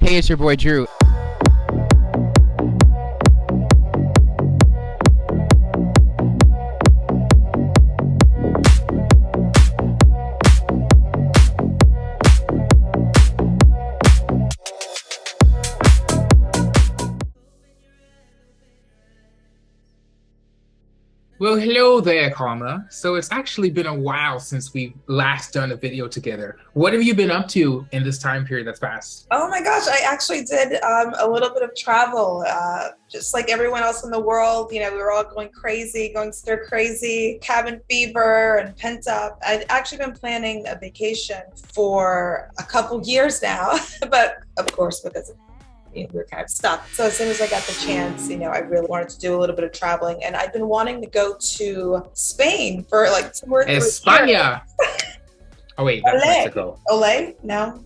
Hey, it's your boy Drew. Well, hello there, Karma. So it's actually been a while since we've last done a video together. What have you been up to in this time period that's passed? Oh my gosh, I actually did a little bit of travel, just like everyone else in the world. You know, we were all going crazy, going stir crazy, cabin fever and pent up. I'd actually been planning a vacation for a couple years now, but of course, because we were kind of stuck. So as soon as I got the chance, I really wanted to do a little bit of traveling, and I've been wanting to go to Spain for like 2 or 3 years. España. Oh wait, that's Olé. Mexico. Olé? No.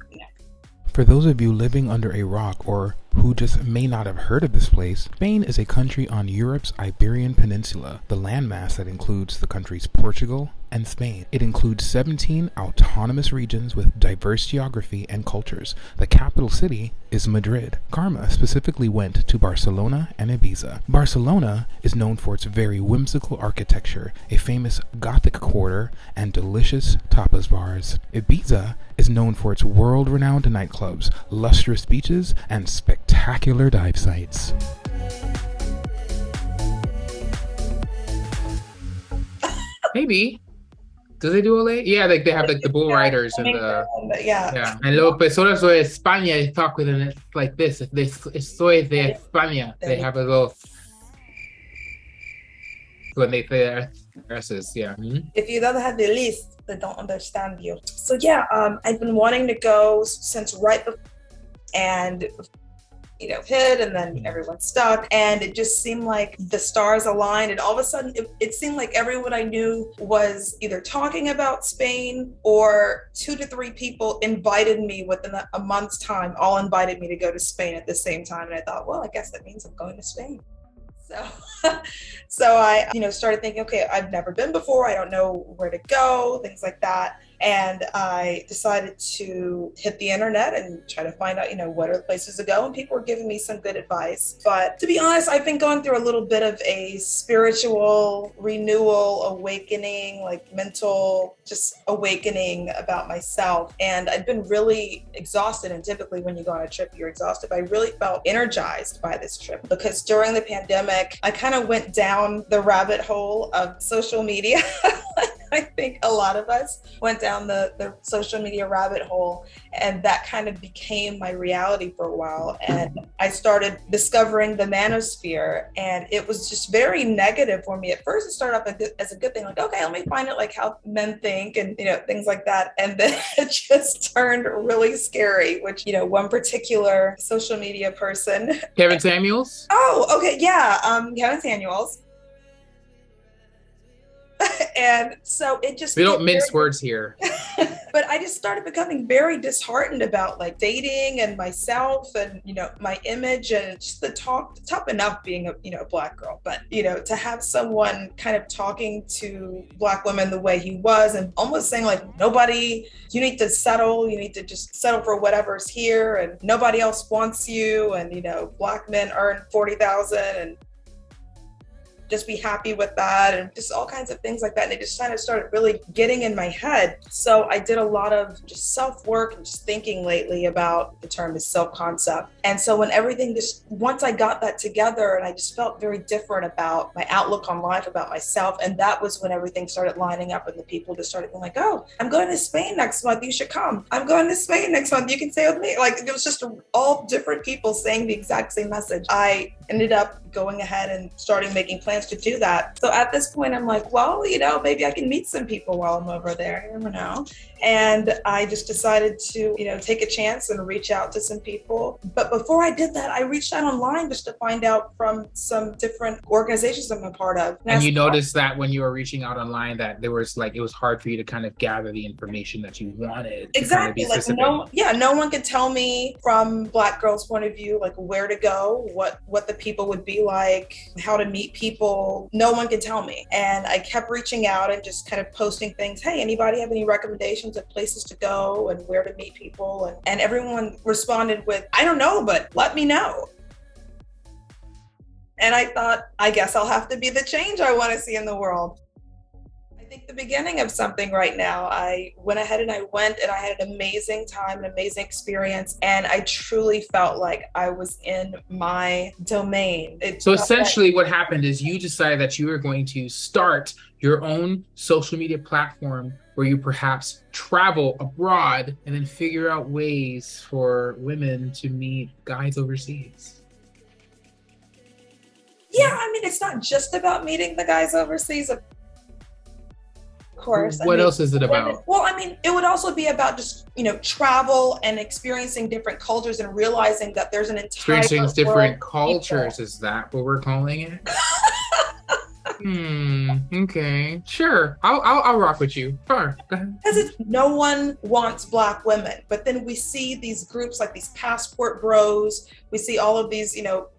For those of you living under a rock or who just may not have heard of this place, Spain is a country on Europe's Iberian Peninsula, the landmass that includes the countries Portugal and Spain. It includes 17 autonomous regions with diverse geography and cultures. The capital city is Madrid. Karma specifically went to Barcelona and Ibiza. Barcelona is known for its very whimsical architecture, a famous Gothic quarter, and delicious tapas bars. Ibiza is known for its world-renowned nightclubs, lustrous beaches, and spectacular dive sites. Maybe. Do they do Olé? Yeah, like they have like the bull riders and the Yeah. And luego personas de España they talk with it like this. If they soy de España, they have a little when they say their S's. Yeah. If you don't have the list, they don't understand you. So yeah, I've been wanting to go since right before, and hit, and then everyone's stuck, and it just seemed like the stars aligned, and all of a sudden it seemed like everyone I knew was either talking about Spain, or 2 to 3 people invited me within a month's time, all invited me to go to Spain at the same time, and I thought, well, I guess that means I'm going to Spain. So I started thinking, okay, I've never been before, I don't know where to go, things like that. And I decided to hit the internet and try to find out, what are the places to go. And people were giving me some good advice. But to be honest, I've been going through a little bit of a spiritual renewal, awakening, like mental, just awakening about myself. And I've been really exhausted. And typically when you go on a trip, you're exhausted. But I really felt energized by this trip because during the pandemic, I kind of went down the rabbit hole of social media. I think a lot of us went down the social media rabbit hole, and that kind of became my reality for a while. And I started discovering the manosphere, and it was just very negative for me. At first, it started off as a good thing, like, okay, let me find out like how men think and things like that. And then it just turned really scary, which one particular social media person, Kevin Samuels. Oh, okay, yeah, Kevin Samuels. And so it just, we don't mince words here. But I just started becoming very disheartened about like dating and myself and my image, and just the tough enough being a Black girl, but to have someone kind of talking to Black women the way he was, and almost saying like, nobody, you need to settle, you need to just settle for whatever's here, and nobody else wants you, and Black men earn 40,000 and just be happy with that, and just all kinds of things like that. And it just kind of started really getting in my head. So I did a lot of just self-work and just thinking lately about the term is self-concept. And so when everything once I got that together, and I just felt very different about my outlook on life, about myself. And that was when everything started lining up, and the people just started being like, oh, I'm going to Spain next month, you should come. I'm going to Spain next month, you can stay with me. Like, it was just all different people saying the exact same message. I ended up going ahead and starting making plans to do that. So at this point, I'm like, well, maybe I can meet some people while I'm over there. You never know. And I just decided to, take a chance and reach out to some people. But before I did that, I reached out online just to find out from some different organizations I'm a part of. And you noticed that when you were reaching out online that there was like, it was hard for you to kind of gather the information that you wanted. Exactly. Like no one could tell me from Black girls' point of view, like where to go, what the people would be be like, how to meet people. No one can tell me. And I kept reaching out and just kind of posting things. Hey, anybody have any recommendations of places to go and where to meet people? And everyone responded with, I don't know, but let me know. And I thought, I guess I'll have to be the change I want to see in the world. I think the beginning of something right now. I went ahead and I had an amazing time, an amazing experience. And I truly felt like I was in my domain. So essentially what happened is you decided that you were going to start your own social media platform where you perhaps travel abroad and then figure out ways for women to meet guys overseas. Yeah, I mean, it's not just about meeting the guys overseas. Of course. What else is it about? Well, I mean, it would also be about just, travel and experiencing different cultures and realizing that there's an entire experiencing different cultures. Is that what we're calling it? Okay, sure. I'll rock with you. Sure. Because no one wants Black women, but then we see these groups like these passport bros. We see all of these,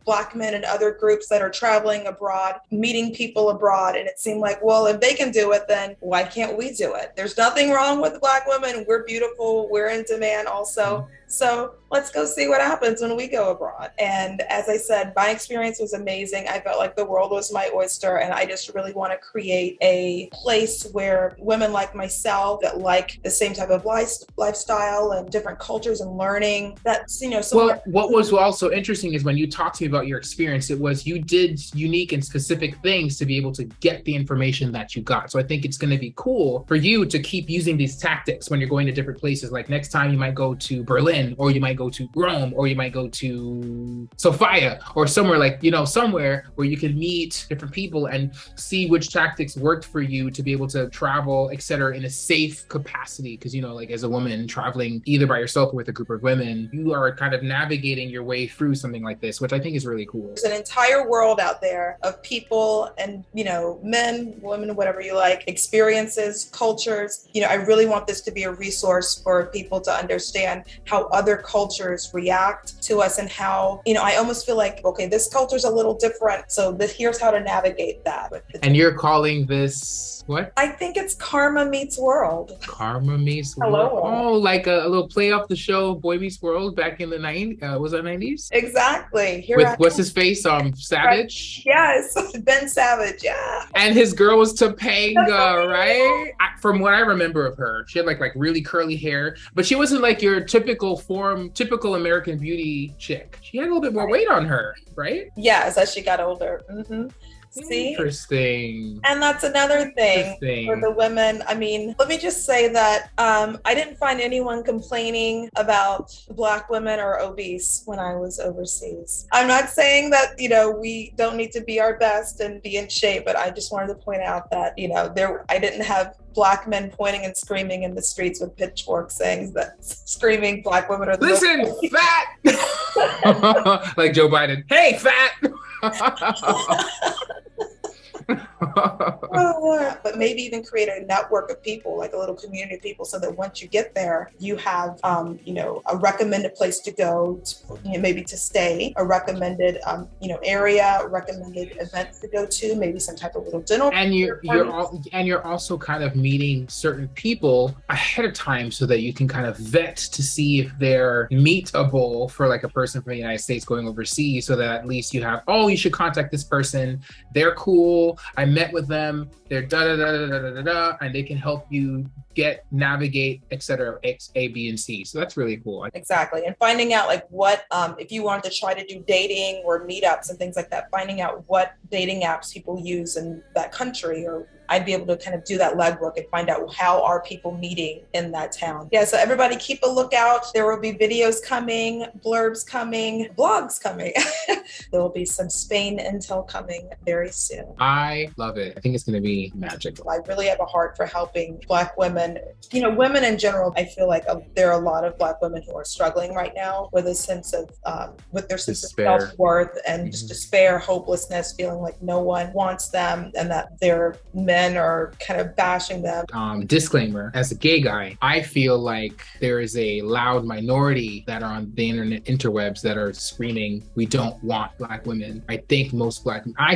Black men and other groups that are traveling abroad, meeting people abroad. And it seemed like, well, if they can do it, then why can't we do it? There's nothing wrong with Black women. We're beautiful. We're in demand also. So let's go see what happens when we go abroad. And as I said, my experience was amazing. I felt like the world was my oyster. And I just really want to create a place where women like myself that like the same type of lifestyle and different cultures and learning, that's, Well, what was also interesting is when you talked to me about your experience, it was you did unique and specific things to be able to get the information that you got. So I think it's going to be cool for you to keep using these tactics when you're going to different places. Like next time you might go to Berlin, or you might go to Rome, or you might go to Sofia, or somewhere like, somewhere where you can meet different people and see which tactics worked for you to be able to travel, etc., in a safe capacity. Because, like as a woman traveling either by yourself or with a group of women, you are kind of navigating your way through something like this, which I think is really cool. There's an entire world out there of people and, men, women, whatever you like, experiences, cultures. I really want this to be a resource for people to understand how other cultures react to us and how, I almost feel like, okay, this culture's a little different. So here's how to navigate that. And you're calling this what? I think it's Karma Meets World. Karma Meets World. Hello. Oh, like a little play off the show Boy Meets World back in the 90s. Was that 90s? Exactly. With what's his face? Savage? Yes, Ben Savage, yeah. And his girl was Topanga, right? From what I remember of her, she had like really curly hair, but she wasn't like your typical American Beauty chick. She had a little bit more weight on her, right? Yes, as she got older. Mm-hmm. See? Interesting. And that's another thing for the women. I mean, let me just say that I didn't find anyone complaining about Black women or obese when I was overseas. I'm not saying that, we don't need to be our best and be in shape, but I just wanted to point out that, I didn't have Black men pointing and screaming in the streets with pitchforks saying that screaming Black women are the Listen, fat! Like Joe Biden. Hey, fat! But maybe even create a network of people, like a little community of people, so that once you get there, you have, a recommended place to go, maybe to stay, a recommended, area, recommended events to go to, maybe some type of little dinner. And you're also kind of meeting certain people ahead of time so that you can kind of vet to see if they're meetable for like a person from the United States going overseas, so that at least you have, you should contact this person. They're cool. I met with them. They're da-da-da-da-da-da-da, and they can help you navigate, etc., X, A, B, and C. So that's really cool. Exactly. And finding out like what, if you wanted to try to do dating or meetups and things like that, finding out what dating apps people use in that country, or I'd be able to kind of do that legwork and find out how are people meeting in that town. Yeah, so everybody keep a lookout. There will be videos coming, blurbs coming, blogs coming. There will be some Spain intel coming very soon. I love it. I think it's going to be magical. I really have a heart for helping Black women. Women in general, I feel like there are a lot of Black women who are struggling right now with a sense of, with their sense of self-worth and just despair, hopelessness, feeling like no one wants them and that they're men women or kind of bashing them. Disclaimer, as a gay guy, I feel like there is a loud minority that are on the internet interwebs that are screaming, we don't want Black women. I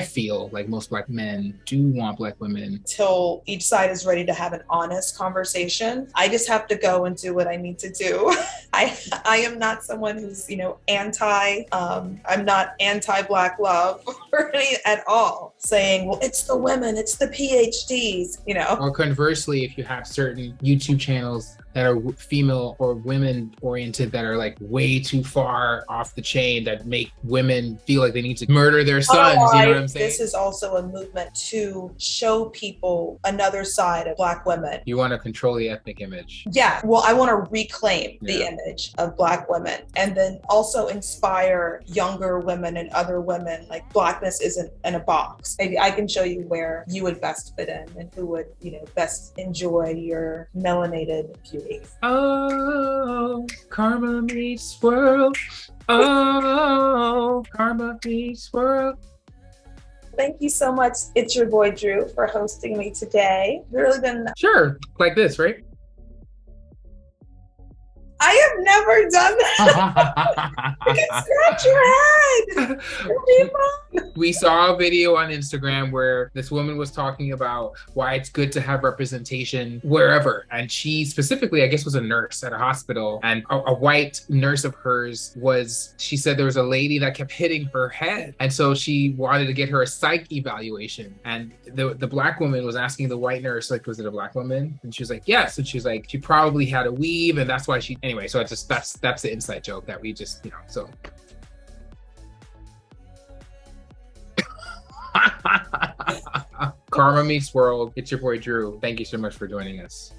feel like most Black men do want Black women. Till each side is ready to have an honest conversation. I just have to go and do what I need to do. I am not someone who's, I'm not anti-Black love or any at all, saying, well, it's the women, it's the PhDs, Or conversely, if you have certain YouTube channels that are female or women oriented that are like way too far off the chain that make women feel like they need to murder their sons, you know what I'm saying? This is also a movement to show people another side of Black women. You want to control the ethnic image. Yeah, well, I want to reclaim the image of Black women and then also inspire younger women and other women, like Blackness isn't in a box. Maybe I can show you where you would best fit in and who would, best enjoy your melanated beauty. Oh, karma meets world. Oh, karma meets world. Thank you so much. It's your boy Drew for hosting me today. Really been Sure, like this, right? I have never done that. You can scratch your head. We saw a video on Instagram where this woman was talking about why it's good to have representation wherever. And she specifically, I guess, was a nurse at a hospital. And a white nurse of hers she said there was a lady that kept hitting her head. And so she wanted to get her a psych evaluation. And the Black woman was asking the white nurse, like, was it a Black woman? And she was like, yes. And she was like, she probably had a weave. And that's why anyway, so that's the inside joke that we just, so. Karma meets world. It's your boy Drew. Thank you so much for joining us.